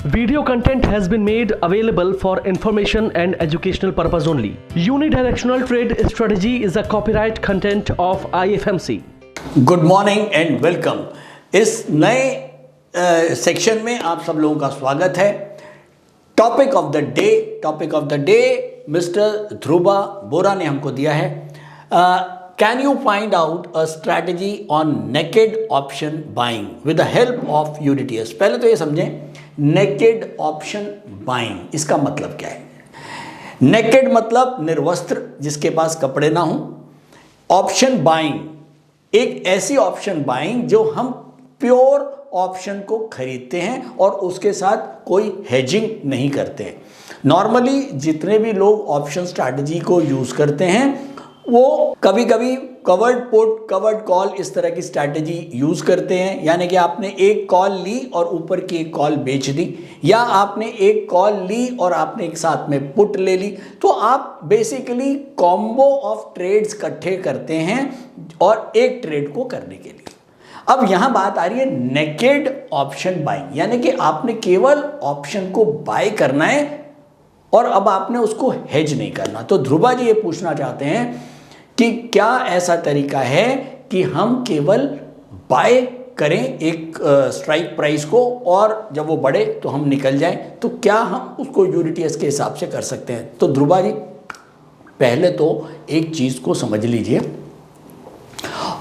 Video content has been made available for information and educational purpose only. Unidirectional trade strategy is a copyright content of IFMC. Good morning and welcome. इस नए section में आप सब लोगों का स्वागत है। Topic of the day mister Dhruva Bora ने हमको दिया है। Can you find out a strategy on naked option buying with the help of UDTS. पहले तो ये समझें नेकेड ऑप्शन बाइंग इसका मतलब क्या है। नेकेड मतलब निर्वस्त्र, जिसके पास कपड़े ना हो। ऑप्शन बाइंग एक ऐसी ऑप्शन बाइंग जो हम प्योर ऑप्शन को खरीदते हैं और उसके साथ कोई हेजिंग नहीं करते हैं। नॉर्मली जितने भी लोग ऑप्शन स्ट्रैटेजी को यूज करते हैं वो कभी कभी कवर्ड पुट, कवर्ड कॉल इस तरह की स्ट्रैटेजी यूज करते हैं। यानी कि आपने एक कॉल ली और ऊपर की एक कॉल बेच दी, या आपने एक कॉल ली और आपने एक साथ में पुट ले ली। तो आप बेसिकली कॉम्बो ऑफ ट्रेड्स इकट्ठे करते हैं और एक ट्रेड को करने के लिए। अब यहां बात आ रही है नेकेड ऑप्शन बाइंग, यानी कि आपने केवल ऑप्शन को बाय करना है और अब आपने उसको हेज नहीं करना। तो ध्रुवा जी ये पूछना चाहते हैं कि क्या ऐसा तरीका है कि हम केवल बाय करें एक स्ट्राइक प्राइस को और जब वो बढ़े तो हम निकल जाएं, तो क्या हम उसको यूडीटीएस के हिसाब से कर सकते हैं। तो ध्रुवा जी पहले तो एक चीज को समझ लीजिए,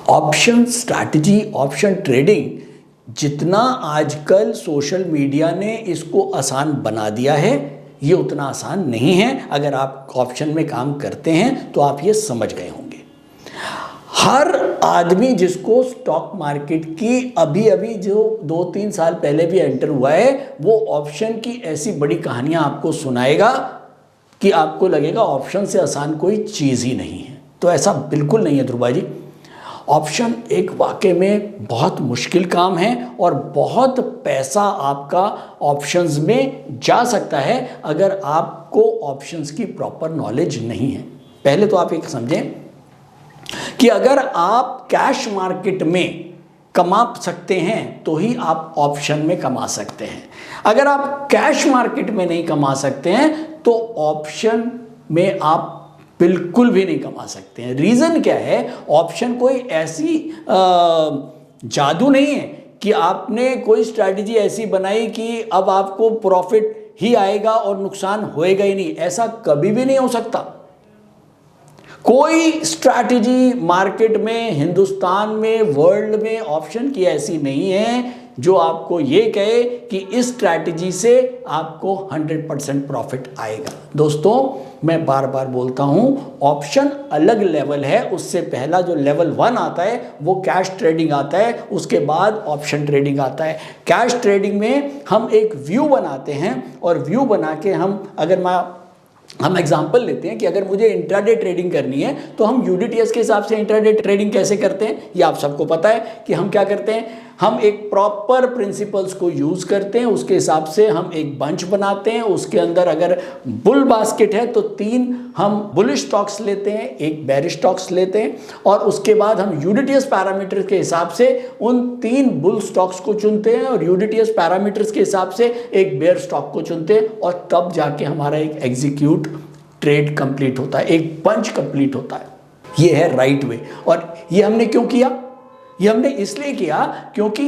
ऑप्शन स्ट्रैटेजी, ऑप्शन ट्रेडिंग जितना आजकल सोशल मीडिया ने इसको आसान बना दिया है, ये उतना आसान नहीं है। अगर आप ऑप्शन में काम करते हैं तो आप ये समझ गए होंगे। हर आदमी जिसको स्टॉक मार्केट की अभी जो 2-3 साल पहले भी एंटर हुआ है, वो ऑप्शन की ऐसी बड़ी कहानियां आपको सुनाएगा कि आपको लगेगा ऑप्शन से आसान कोई चीज ही नहीं है। तो ऐसा बिल्कुल नहीं है ध्रुवा जी। ऑप्शन एक वाकई में बहुत मुश्किल काम है और बहुत पैसा आपका ऑप्शंस में जा सकता है अगर आपको ऑप्शंस की प्रॉपर नॉलेज नहीं है। पहले तो आप एक समझें कि अगर आप कैश मार्केट में कमा सकते हैं तो ही आप ऑप्शन में कमा सकते हैं। अगर आप कैश मार्केट में नहीं कमा सकते हैं तो ऑप्शन में आप बिल्कुल भी नहीं कमा सकते हैं। रीजन क्या है, ऑप्शन कोई ऐसी जादू नहीं है कि आपने कोई स्ट्रैटेजी ऐसी बनाई कि अब आपको प्रॉफिट ही आएगा और नुकसान होएगा ही नहीं। ऐसा कभी भी नहीं हो सकता। कोई स्ट्रैटेजी मार्केट में, हिंदुस्तान में, वर्ल्ड में ऑप्शन की ऐसी नहीं है जो आपको ये कहे कि इस स्ट्रैटेजी से आपको 100% प्रॉफिट आएगा। दोस्तों मैं बार बार बोलता हूं, ऑप्शन अलग लेवल है। उससे पहला जो लेवल 1 आता है वो कैश ट्रेडिंग आता है, उसके बाद ऑप्शन ट्रेडिंग आता है। कैश ट्रेडिंग में हम एक व्यू बनाते हैं और व्यू बना के हम एग्जांपल लेते हैं कि अगर मुझे इंट्राडे ट्रेडिंग करनी है तो हम यूडीटीएस के हिसाब से इंट्राडे ट्रेडिंग कैसे करते हैं ये आप सबको पता है कि हम क्या करते हैं। हम एक प्रॉपर प्रिंसिपल्स को यूज करते हैं, उसके हिसाब से हम एक बंच बनाते हैं। उसके अंदर अगर बुल बास्केट है तो 3 हम बुलिश स्टॉक्स लेते हैं, एक बेरिश स्टॉक्स लेते हैं और उसके बाद हम यूडीटीएस पैरामीटर के हिसाब से उन 3 बुल स्टॉक्स को चुनते हैं और यूडीटीएस पैरामीटर्स के हिसाब से एक बेयर स्टॉक को चुनते हैं और तब जाके हमारा एक एग्जीक्यूट ट्रेड कंप्लीट होता है, एक पंच कंप्लीट होता है। ये है राइट वे। और ये हमने क्यों किया? ये हमने इसलिए किया क्योंकि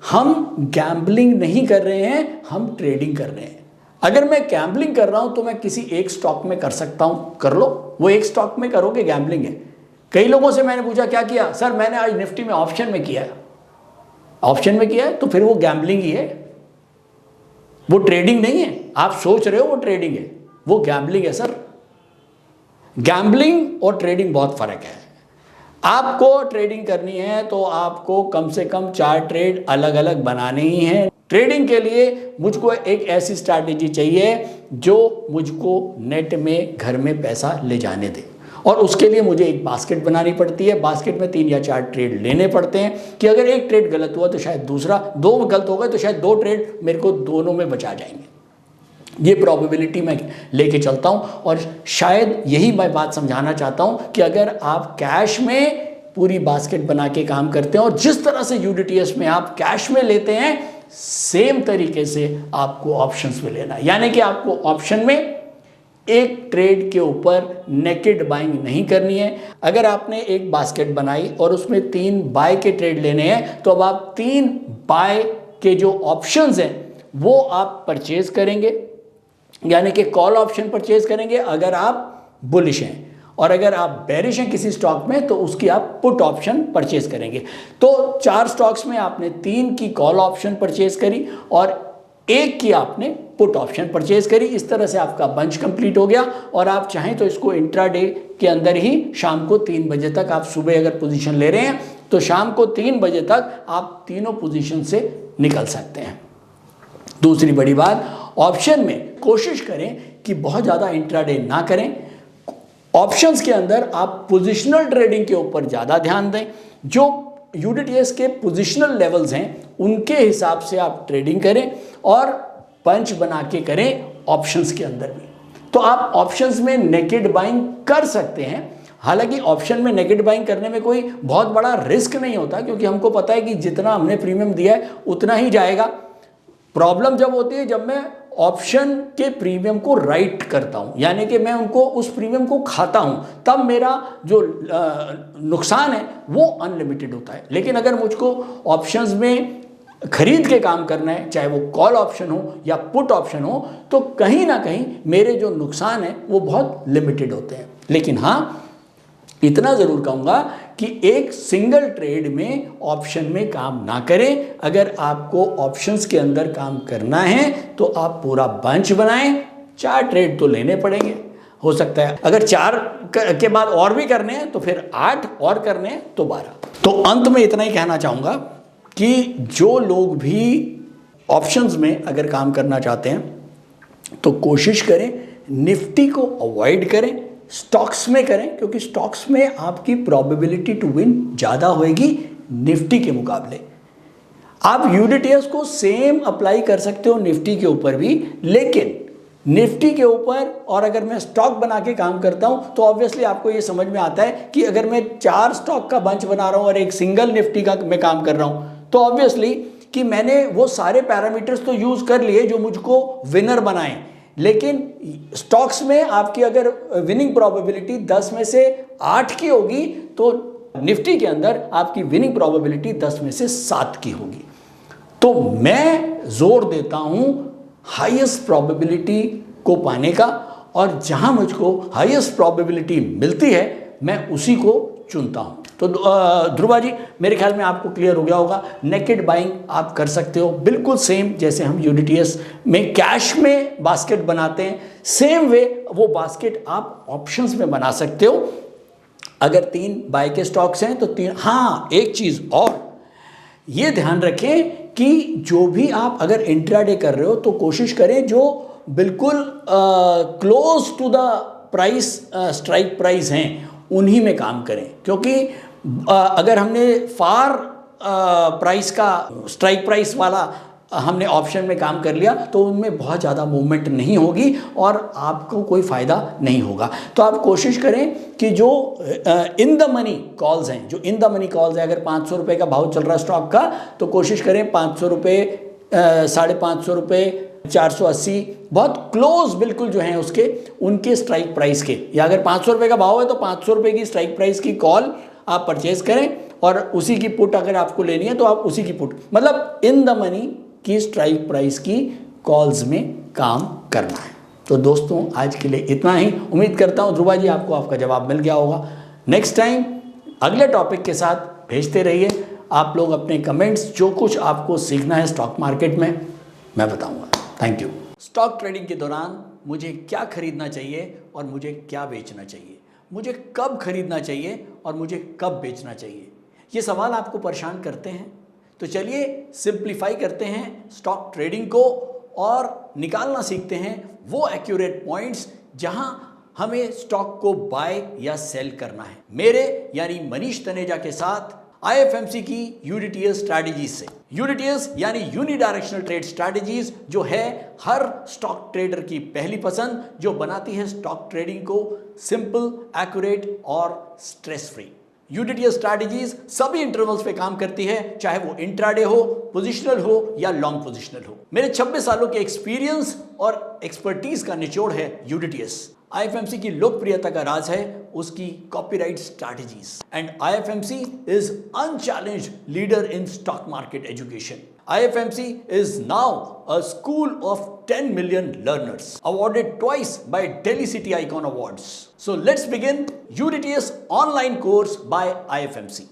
हम गैम्बलिंग नहीं कर रहे हैं, हम ट्रेडिंग कर रहे हैं। अगर मैं गैम्बलिंग कर रहा हूं तो मैं किसी एक स्टॉक में कर सकता हूं, कर लो, वो एक स्टॉक में करोगे गैम्बलिंग है। कई लोगों से मैंने पूछा क्या किया? सर मैंने आज निफ्टी में ऑप्शन में किया है। ऑप्शन में किया है तो फिर वो गैम्बलिंग ही है, वो ट्रेडिंग नहीं है। आप सोच रहे हो वो ट्रेडिंग है, वो गैम्बलिंग है सर। गैम्बलिंग और ट्रेडिंग बहुत फर्क है। आपको ट्रेडिंग करनी है तो आपको कम से कम 4 ट्रेड अलग अलग बनाने ही हैं। ट्रेडिंग के लिए मुझको एक ऐसी स्ट्रैटेजी चाहिए जो मुझको नेट में घर में पैसा ले जाने दे और उसके लिए मुझे एक बास्केट बनानी पड़ती है। बास्केट में 3 या 4 ट्रेड लेने पड़ते हैं कि अगर एक ट्रेड गलत हुआ तो शायद दूसरा, 2 गलत हो गए तो शायद 2 ट्रेड मेरे को दोनों में बचा जाएंगे। ये प्रोबेबिलिटी मैं लेके चलता हूं और शायद यही मैं बात समझाना चाहता हूं कि अगर आप कैश में पूरी बास्केट बना के काम करते हैं और जिस तरह से यूडीटीएस में आप कैश में लेते हैं सेम तरीके से आपको ऑप्शंस में लेना है। यानी कि आपको ऑप्शन में एक ट्रेड के ऊपर नेकेड बाइंग नहीं करनी है। अगर आपने एक बास्केट बनाई और उसमें 3 बाय के ट्रेड लेने हैं, तो अब आप 3 बाय के जो ऑप्शंस हैं वो आप परचेज करेंगे, यानी कि कॉल ऑप्शन परचेज करेंगे अगर आप बुलिश हैं, और अगर आप बेरिश हैं किसी स्टॉक में तो उसकी आप पुट ऑप्शन परचेज करेंगे। तो 4 स्टॉक्स में आपने 3 की कॉल ऑप्शन परचेज करी और 1 की आपने पुट ऑप्शन परचेज करी। इस तरह से आपका बंच कंप्लीट हो गया, और आप चाहें तो इसको इंट्राडे के अंदर ही शाम को 3 बजे तक, आप सुबह अगर पोजीशन ले रहे हैं तो शाम को 3 बजे तक आप तीनों पोजीशन से निकल सकते हैं। दूसरी बड़ी बात, ऑप्शन में कोशिश करें कि बहुत ज़्यादा इंट्राडे ना करें। ऑप्शंस के अंदर आप पोजिशनल ट्रेडिंग के ऊपर ज़्यादा ध्यान दें। जो यूडीटीएस के पोजिशनल लेवल्स हैं उनके हिसाब से आप ट्रेडिंग करें और पंच बना के करें ऑप्शंस के अंदर भी। तो आप ऑप्शंस में नेकेड बाइंग कर सकते हैं। हालांकि ऑप्शन में नेकेड बाइंग करने में कोई बहुत बड़ा रिस्क नहीं होता, क्योंकि हमको पता है कि जितना हमने प्रीमियम दिया है उतना ही जाएगा। प्रॉब्लम जब होती है जब मैं ऑप्शन के प्रीमियम को राइट करता हूं, यानी कि मैं उनको उस प्रीमियम को खाता हूं, तब मेरा जो नुकसान है वो अनलिमिटेड होता है। लेकिन अगर मुझको ऑप्शंस में खरीद के काम करना है, चाहे वो कॉल ऑप्शन हो या पुट ऑप्शन हो, तो कहीं ना कहीं मेरे जो नुकसान है वो बहुत लिमिटेड होते हैं। लेकिन हाँ, इतना ज़रूर कहूँगा कि एक सिंगल ट्रेड में ऑप्शन में काम ना करें। अगर आपको ऑप्शंस के अंदर काम करना है तो आप पूरा बंच बनाएं। 4 ट्रेड तो लेने पड़ेंगे, हो सकता है अगर 4 के बाद और भी करने हैं तो फिर 8 और करने हैं तो 12। तो अंत में इतना ही कहना चाहूँगा कि जो लोग भी ऑप्शंस में अगर काम करना चाहते हैं तो कोशिश करें निफ्टी को अवॉइड करें, स्टॉक्स में करें, क्योंकि स्टॉक्स में आपकी प्रोबेबिलिटी टू विन ज़्यादा होएगी निफ्टी के मुकाबले। आप यूडीटीएस को सेम अप्लाई कर सकते हो निफ्टी के ऊपर भी, लेकिन निफ्टी के ऊपर और अगर मैं स्टॉक बना के काम करता हूं तो ऑब्वियसली आपको ये समझ में आता है कि अगर मैं 4 स्टॉक का बंच बना रहा हूं और एक सिंगल निफ्टी का मैं काम कर रहा हूं तो ऑब्वियसली कि मैंने वो सारे पैरामीटर्स तो यूज़ कर लिए जो मुझको विनर बनाएं। लेकिन स्टॉक्स में आपकी अगर विनिंग प्रोबेबिलिटी 10 में से 8 की होगी तो निफ्टी के अंदर आपकी विनिंग प्रोबेबिलिटी 10 में से 7 की होगी। तो मैं जोर देता हूं हाईएस्ट प्रोबेबिलिटी को पाने का, और जहां मुझको हाईएस्ट प्रोबेबिलिटी मिलती है मैं उसी को चुनता हूं। तो ध्रुवा जी, मेरे ख्याल में आपको क्लियर हो गया होगा। नेकेड बाइंग आप कर सकते हो बिल्कुल सेम जैसे हम यूडीटीएस में कैश में बास्केट बनाते हैं, सेम वे वो बास्केट आप ऑप्शंस में बना सकते हो। अगर 3 बाय के स्टॉक्स हैं तो 3। हाँ, एक चीज़ और ये ध्यान रखें कि जो भी आप अगर इंट्राडे कर रहे हो तो कोशिश करें जो बिल्कुल close to the price strike price हैं उन्हीं में काम करें, क्योंकि अगर हमने फार प्राइस का स्ट्राइक प्राइस वाला हमने ऑप्शन में काम कर लिया तो उनमें बहुत ज़्यादा मूवमेंट नहीं होगी और आपको कोई फ़ायदा नहीं होगा। तो आप कोशिश करें कि जो इन द मनी कॉल्स हैं, जो इन द मनी कॉल्स हैं, अगर 500 रुपये का भाव चल रहा है स्टॉक का तो कोशिश करें 500 रुपये, 550 रुपये, 480, बहुत क्लोज बिल्कुल जो हैं उसके उनके स्ट्राइक प्राइस के, या अगर 500 रुपये का भाव है तो 500 रुपये की स्ट्राइक प्राइस की कॉल आप परचेज करें और उसी की पुट अगर आपको लेनी है तो आप उसी की पुट, मतलब इन द मनी की स्ट्राइक प्राइस की कॉल्स में काम करना है। तो दोस्तों आज के लिए इतना ही। उम्मीद करता हूँ ध्रुवा जी आपको आपका जवाब मिल गया होगा। नेक्स्ट टाइम अगले टॉपिक के साथ भेजते रहिए आप लोग अपने कमेंट्स, जो कुछ आपको सीखना है स्टॉक मार्केट में मैं बताऊंगा। Thank you. स्टॉक ट्रेडिंग के दौरान मुझे क्या खरीदना चाहिए और मुझे क्या बेचना चाहिए, मुझे कब खरीदना चाहिए और मुझे कब बेचना चाहिए, ये सवाल आपको परेशान करते हैं तो चलिए सिंप्लीफाई करते हैं स्टॉक ट्रेडिंग को और निकालना सीखते हैं वो एक्यूरेट पॉइंट्स जहां हमें स्टॉक को बाय या सेल करना है। मेरे यानी मनीष तनेजा के साथ IFMC की यूडीटीएस स्ट्रैटेजीज से। यूडीटीएस यानी यूनि डायरेक्शनल ट्रेड स्ट्रैटेजीज, जो है हर स्टॉक ट्रेडर की पहली पसंद, जो बनाती है स्टॉक ट्रेडिंग को सिंपल, एक्यूरेट और स्ट्रेस फ्री। यूडीटीएस स्ट्रैटेजीज सभी इंटरवल्स पे काम करती है, चाहे वो इंट्राडे हो, पोजिशनल हो या लॉन्ग पोजिशनल हो। मेरे 26 सालों के एक्सपीरियंस और एक्सपर्टीज का निचोड़ है यूडीटीएस। आईएफएमसी की लोकप्रियता का राज है उसकी copyright strategies and IFMC is unchallenged leader in stock market education. IFMC is now a school of 10 million learners, awarded twice by Delhi City Icon Awards. So let's begin UDTS online course by IFMC.